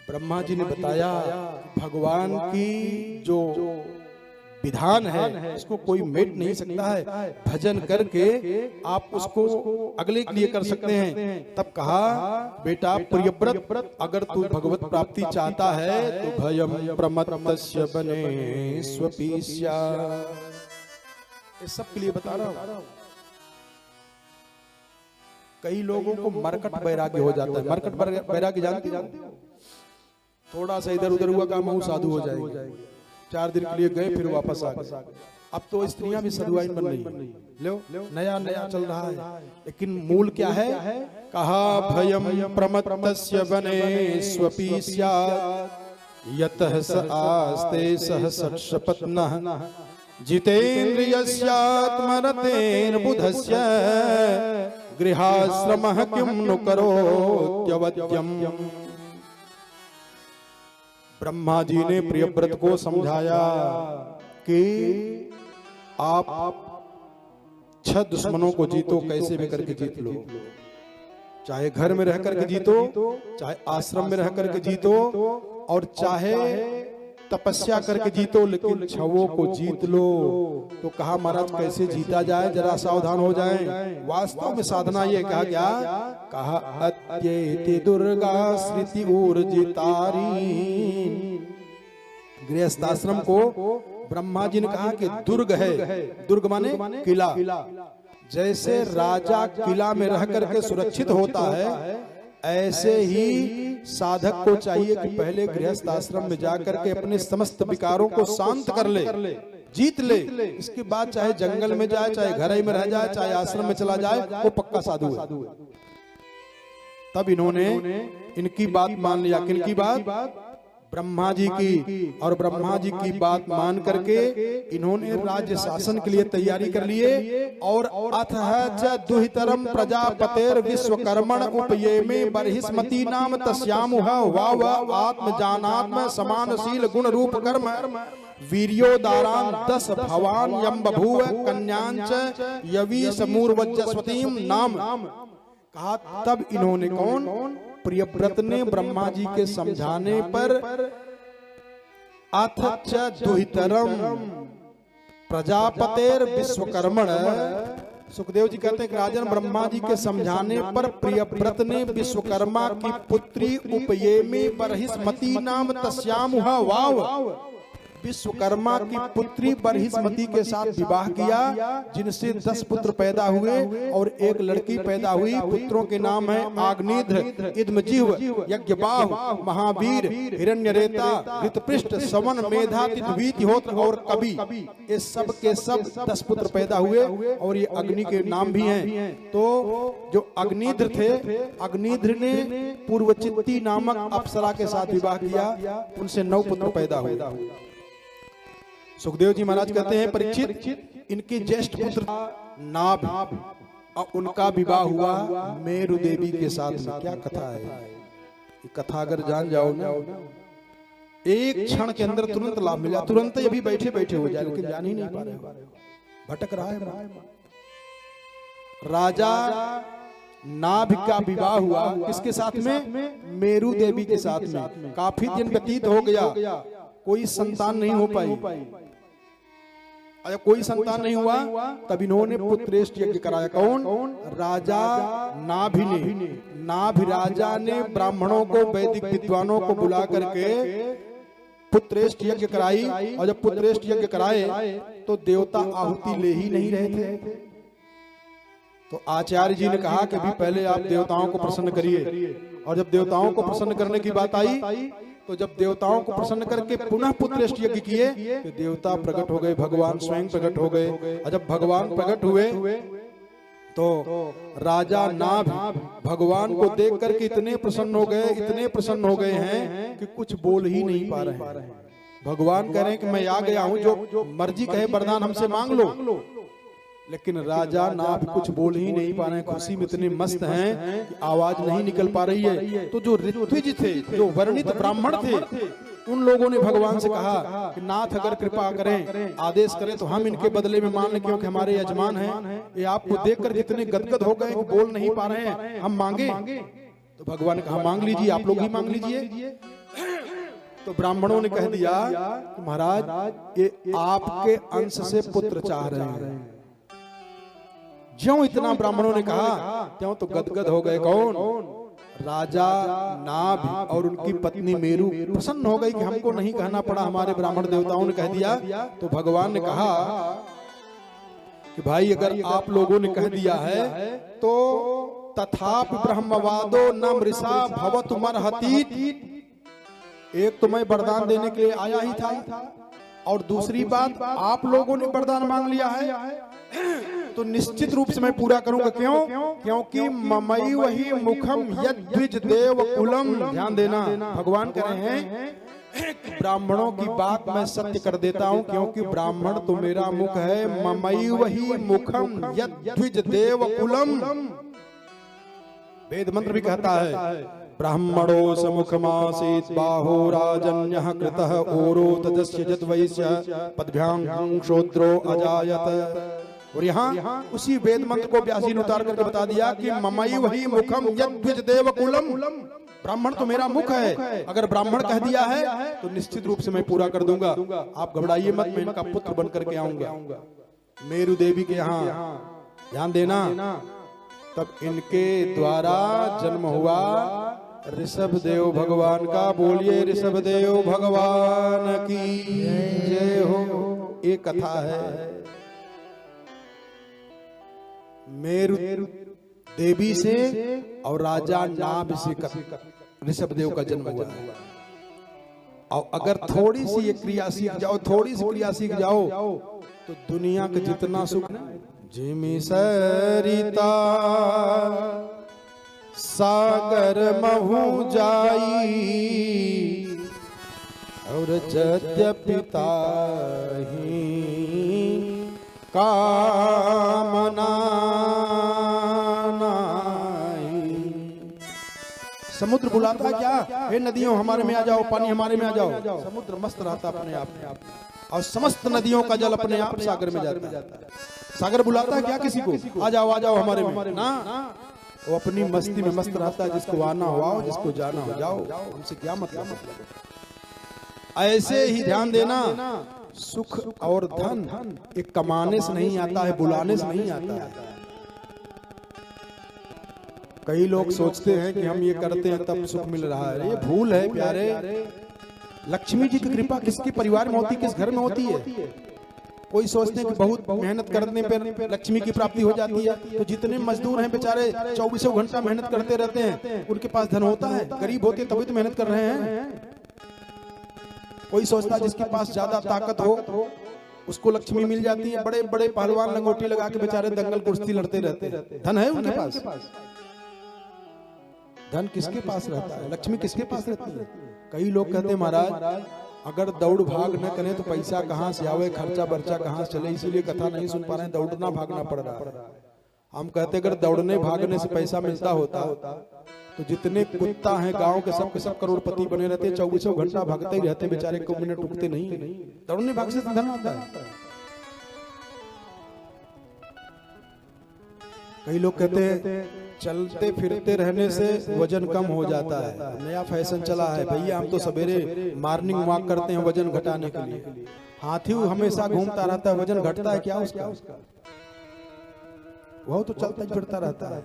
ब्रह्मा जी ने बताया भगवान की जो विधान है उसको कोई मेट नहीं सकता है, भजन करके आप उसको अगले के लिए कर सकते हैं। तब कहा बेटा प्रियव्रत, अगर तू भगवत प्राप्ति चाहता है तो भयम प्रमत्तस्य बने स्वपीस्या। इस सब के लिए बता रहा हूं। कई लोगों को मरकट वैराग्य हो जाता है। मरकट वैराग्य जानते हो? थोड़ा सा इधर उधर हुआ काम साधु हो जाएगी, 4 दिन के लिए गए फिर वापस आ गए। अब तो स्त्रियां भी साधुआइन बन रही है, लो नया नया चल रहा है। लेकिन मूल क्या है? कहा भयम प्रमत्तस्य बने स्वपीस्या यतः स आस्ते सह सत्सपत्नः जितेन्द्रियस्यात्मरतेन बुधस्य गृहाश्रमः किं नु करोत्यवद्यम्। ब्रह्मा जी ने प्रियव्रत को समझाया कि आप 6 दुश्मनों को जीतो, कैसे भी करके जीत लो। चाहे घर में रह करके जीतो, चाहे आश्रम में रह करके जीतो, और चाहे तपस्या करके जीतो, लेकिन 6 को जीत लो। तो कहा महाराज कैसे जीता जाए, जरा सावधान हो जाएं। वास्तव में साधना ये कहा क्या? कहा अत्येति दुर्गा श्रुति ऊर्जितारी। गृहस्थाश्रम को ब्रह्मा जी ने कहा कि दुर्ग है। दुर्ग माने किला। जैसे राजा किला में रह करके सुरक्षित होता है, ऐसे ही साधक को चाहिए कि पहले गृहस्थ आश्रम में जाकर के अपने समस्त विकारों को शांत कर ले, जीत ले। इसके बाद चाहे जंगल में जाए, चाहे घर में रह जाए, चाहे आश्रम में चला जाए, वो पक्का साधु है। तब इन्होंने इनकी बात मान लिया। किनकी बात? ब्रह्मा जी की। और ब्रह्मा जी की बात मान करके इन्होंने राज्य शासन के लिए तैयारी कर लिए। और अथः च दुहितरम प्रजापतेर विश्वकर्मण उपयेमे बर्हिस्मती नाम तस्यामुह वाव आत्मजानात्म समानशील गुण रूप कर्म वीर्योदारान 10 भवान यम बभूव कन्यांच यवी समूर्वज्जस्वतीम नाम। कहा तब इन्होंने कौन? प्रियव्रत ने ब्रह्मा जी के समझाने पर अथ च दुहितरम प्रजापतेर विश्वकर्मण। सुखदेव जी कहते हैं कि राजन ब्रह्मा जी के समझाने पर प्रियव्रत ने विश्वकर्मा की पुत्री उपयेमी बर्हिस्मती नाम तस्यामुह वाव, विश्वकर्मा की पुत्री बर्हिस्मती के साथ विवाह किया, जिनसे 10 पुत्र पैदा हुए और एक लड़की पैदा हुई। पुत्रों के नाम है आग्निध्र, इद्मजिह्व, यज्ञबाहु, महावीर, हिरण्यरेता, ऋतपृष्ठ, सवन, मेधा, तिथवीतिहोत्र और कवि। ये सब के सब 10 पुत्र पैदा हुए और ये अग्नि के नाम भी हैं। तो जो अग्निध्र थे, अग्निध्र ने पूर्वचित्ती नामक अप्सरा के साथ विवाह किया, उनसे 9 पुत्र पैदा हुए। सुखदेव जी महाराज कहते हैं परीक्षित, इनके ज्येष्ठ पुत्र नाभ, और उनका विवाह हुआ मेरु देवी के साथ में। क्या कथा है ये? कथा अगर जान जाओ ना, एक क्षण के अंदर तुरंत लाभ मिला, तुरंत ही अभी बैठे बैठे हो जाए, लेकिन जान ही नहीं पा रहे, भटक रहा है। राजा नाभ का विवाह हुआ किसके साथ में? मेरु देवी के साथ में। काफी दिन व्यतीत हो गया, कोई संतान नहीं हो पाई। अगर कोई संतान नहीं हुआ, तब इन्होंने पुत्रेष्ट यज्ञ कराया। कौन? राजा नाभि ने। नाभि राजा ने ब्राह्मणों को, वैदिक विद्वानों को बुला करके पुत्रेष्ट यज्ञ कराई। और जब पुत्रेष्ट यज्ञ कराए तो देवता आहुति ले ही नहीं रहे थे। तो आचार्य जी ने कहा कि भी पहले आप देवताओं को प्रसन्न करिए। और जब देवताओं को प्रसन्न करने की बात आई, तो जब देवताओं को प्रसन्न करके पुनः पुत्रेष्ट यज्ञ किए, तो देवता प्रकट हो गए, भगवान स्वयं प्रकट हो गए। और जब भगवान प्रकट हुए तो राजा नाभ भगवान को देख करके इतने प्रसन्न हो गए, इतने प्रसन्न हो गए हैं कि कुछ बोल ही नहीं पा रहे हैं। भगवान कह रहे हैं कि मैं आ गया हूं, जो मर्जी कहे वरदान हमसे मांग लो। लेकिन राजा नाभ कुछ बोल ही नहीं पा रहे हैं, खुशी में इतने मस्त हैं कि आवाज नहीं निकल पा रही है। तो जो ऋत्विज थे, जो वर्णित ब्राह्मण थे, उन लोगों ने भगवान से कहा कि नाथ अगर कृपा करें, आदेश करें, तो हम इनके बदले में मान लें, क्योंकि हमारे यजमान हैं। ये आपको देखकर कितने गदगद हो गए कि बोल नहीं पा रहे हैं, हम मांगे। तो भगवान ने कहा मांग लीजिए, आप लोग ही मांग लीजिए। तो ब्राह्मणों ने कह दिया कि महाराज ये आपके अंश से पुत्र चाह रहे हैं। ज्यों इतना ब्राह्मणों ने कहा त्यों तो गदगद हो गए। कौन? राजा नाभ और उनकी पत्नी मेरू प्रसन्न हो गई कि हमको नहीं कहना पड़ा, हमारे ब्राह्मण देवताओं ने कह दिया। तो भगवान ने कहा कि भाई अगर आप लोगों ने कह दिया है तो तथापि ब्रह्मवादो न मृषा भवतु मर्हति। एक तो मैं वरदान देने के लिए आया ही था, और दूसरी बात आप लोगों ने वरदान मांग लिया है तो निश्चित रूप से मैं पूरा करूंगा। क्यों? क्योंकि ममई वही मुखम यद्विज देव कुलम। ध्यान देना, भगवान कह रहे हैं ब्राह्मणों की बात मैं सत्य कर देता हूं, क्योंकि ब्राह्मण तो मेरा मुख है। ममई वही मुखम यद्विज देव कुलम। वेद मंत्र भी कहता है ब्राह्मणो समुखमासीत् बाहो राजन्यः कृतः ओरो तजस्य जद्वैस्य पद्भ्यां शूद्रो अजायत। और यहाँ उसी वेद मंत्र को व्यास जी ने उतार करके बता दिया कि ममई वही मुखम यद्विज देव कुलम। ब्राह्मण तो मेरा मुख है, अगर ब्राह्मण कह दिया है तो निश्चित रूप से मैं पूरा कर दूंगा। आप घबराइए मत, मैं इनका पुत्र बन करके आऊंगा मेरू देवी के यहाँ। ध्यान देना, तब इनके द्वारा जन्म हुआ ऋषभ देव भगवान का। बोलिए ऋषभ देव भगवान की जय हो। एक कथा है मेरू देवी से और राजा नाभ से ऋषभ देव का जन्म हुआ। और अगर थोड़ी सी ये क्रिया सीख जाओ, थोड़ी सी क्रिया सीख जाओ तो दुनिया का जितना सुख जिमी सरिता सागर महू जाई और यद्यपिता ही कामना नाई। समुद्र बुलाता है क्या? हे नदियों हमारे में आ जाओ, पानी हमारे में आ जाओ। समुद्र मस्त रहता अपने आप में, और समस्त नदियों का जल अपने आप सागर में जाता है। सागर बुलाता है क्या किसी को? आ जाओ हमारे में ना। वो अपनी मस्ती में मस्त रहता है। जिसको आना हो आओ, जिसको जाना हो जाओ, हमसे क्या मतलब। ऐसे ही ध्यान देना, सुख और धन एक कमाने से नहीं आता है, बुलाने से नहीं आता है। कई लोग सोचते हैं कि हम ये करते हैं तब सुख मिल रहा है। ये भूल है प्यारे। लक्ष्मी जी की कृपा किसके परिवार में होती, किस घर में होती है? कोई सोचते हैं कि बहुत मेहनत करने पर लक्ष्मी की प्राप्ति हो जाती है। तो जितने मजदूर हैं बेचारे 24 घंटा मेहनत करते रहते हैं, उनके पास धन होता है? गरीब होते तभी तो मेहनत कर रहे हैं। कोई सोचता है जिसके पास ज्यादा ताकत हो उसको लक्ष्मी मिल जाती है। बड़े बड़े पहलवान लंगोटी लगा के बेचारे दंगल कुश्ती लड़ते रहते हैं। धन है उनके पास। धन किसके पास रहता है? लक्ष्मी किसके पास रहती है? कई लोग कहते हैं महाराज अगर दौड़ भाग न करें तो पैसा कहाँ से आवे, खर्चा बर्चा कहाँ से चले, इसीलिए कथा नहीं सुन पा रहे हैं। दौड़ना भागना पड़ रहा है। हम कहते अगर दौड़ने भागने से पैसा मिलता होता तो जितने कुत्ता हैं गांव के सब करोड़पति बने रहते। 24 घंटा भागते ही रहते बेचारे, को मिनट रुकते नहीं। दौड़ने भाग से धन आता है। कई लोग कहते हैं चलते फिरते रहने से वजन कम हो जाता है। नया फैशन चला है भैया, हम तो सवेरे मॉर्निंग वॉक करते हैं वजन घटाने के लिए। हाथी हमेशा घूमता रहता है, वजन घटता है क्या उसका? वह तो चलता फिरता रहता है।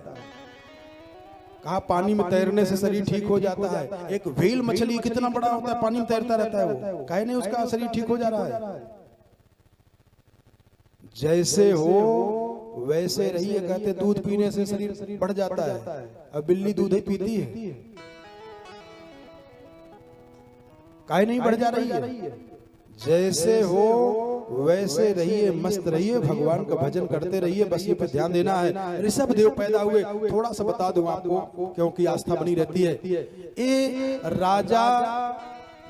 कहा पानी में तैरने से शरीर ठीक हो जाता है। एक व्हेल मछली कितना बड़ा होता है, पानी में तैरता रहता है। वो काहे नहीं उसका शरीर ठीक हो जा रहा है? जैसे हो वैसे रहिए। कहते दूध पीने से शरीर बढ़ जाता है। अब बिल्ली दूध ही पीती है, काहे नहीं बढ़ जा रही है? जैसे हो वैसे रहिए, मस्त रहिए, भगवान का भजन करते रहिए। बस ये पे ध्यान देना है। ऋषभ देव पैदा हुए, थोड़ा सा बता दूं आपको क्योंकि आस्था बनी रहती है। ये राजा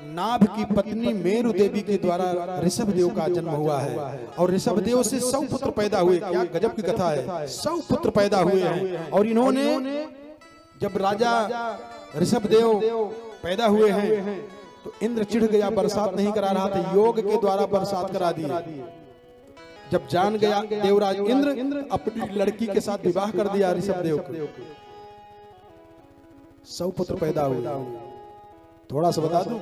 नाभ की पत्नी मेरू देवी के द्वारा ऋषभ देव का जन्म हुआ है। और ऋषभ देव से 100 पुत्र पैदा हुए। क्या गजब की कथा है। 100 पुत्र पैदा हुए हैं। और इन्होंने जब राजा ऋषभ देव पैदा हुए हैं तो इंद्र चिढ़ गया, बरसात नहीं करा रहा था, योग के द्वारा बरसात करा दी। जब जान गया देवराज इंद्र, अपनी लड़की के साथ विवाह कर दिया ऋषभ देव को। 100 पुत्र पैदा हुए। थोड़ा सा बता दूं,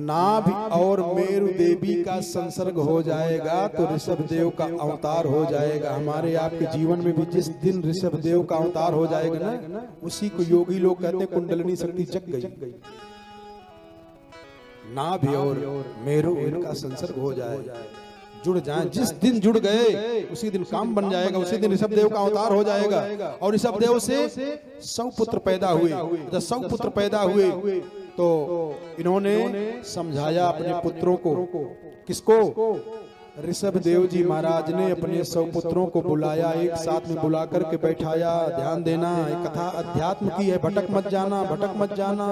नाभि और मेरु देवी का संसर्ग हो जाएगा तो ऋषभ देव का अवतार हो जाएगा। हमारे आपके जीवन में भी जिस दिन ऋषभ देव का अवतार हो जाएगा ना, उसी को योगी लोग कहते हैं कुंडलिनी शक्ति जग गई। नाभि और मेरु इनका संसर्ग हो जाए, जुड़ जाए, जिस दिन जुड़ गए उसी दिन काम बन जाएगा, उसी दिन ऋषभ देव का अवतार हो जाएगा। और ऋषभ देव से 100 पुत्र पैदा हुए। जब 100 पुत्र पैदा हुए तो इन्होंने समझाया अपने पुत्रों को, किसको? ऋषभ देव जी महाराज ने अपने 100 पुत्रों को बुलाया, एक साथ में बुला करके बैठाया। ध्यान देना, एक कथा अध्यात्म की है, भटक मत जाना, भटक मत जाना।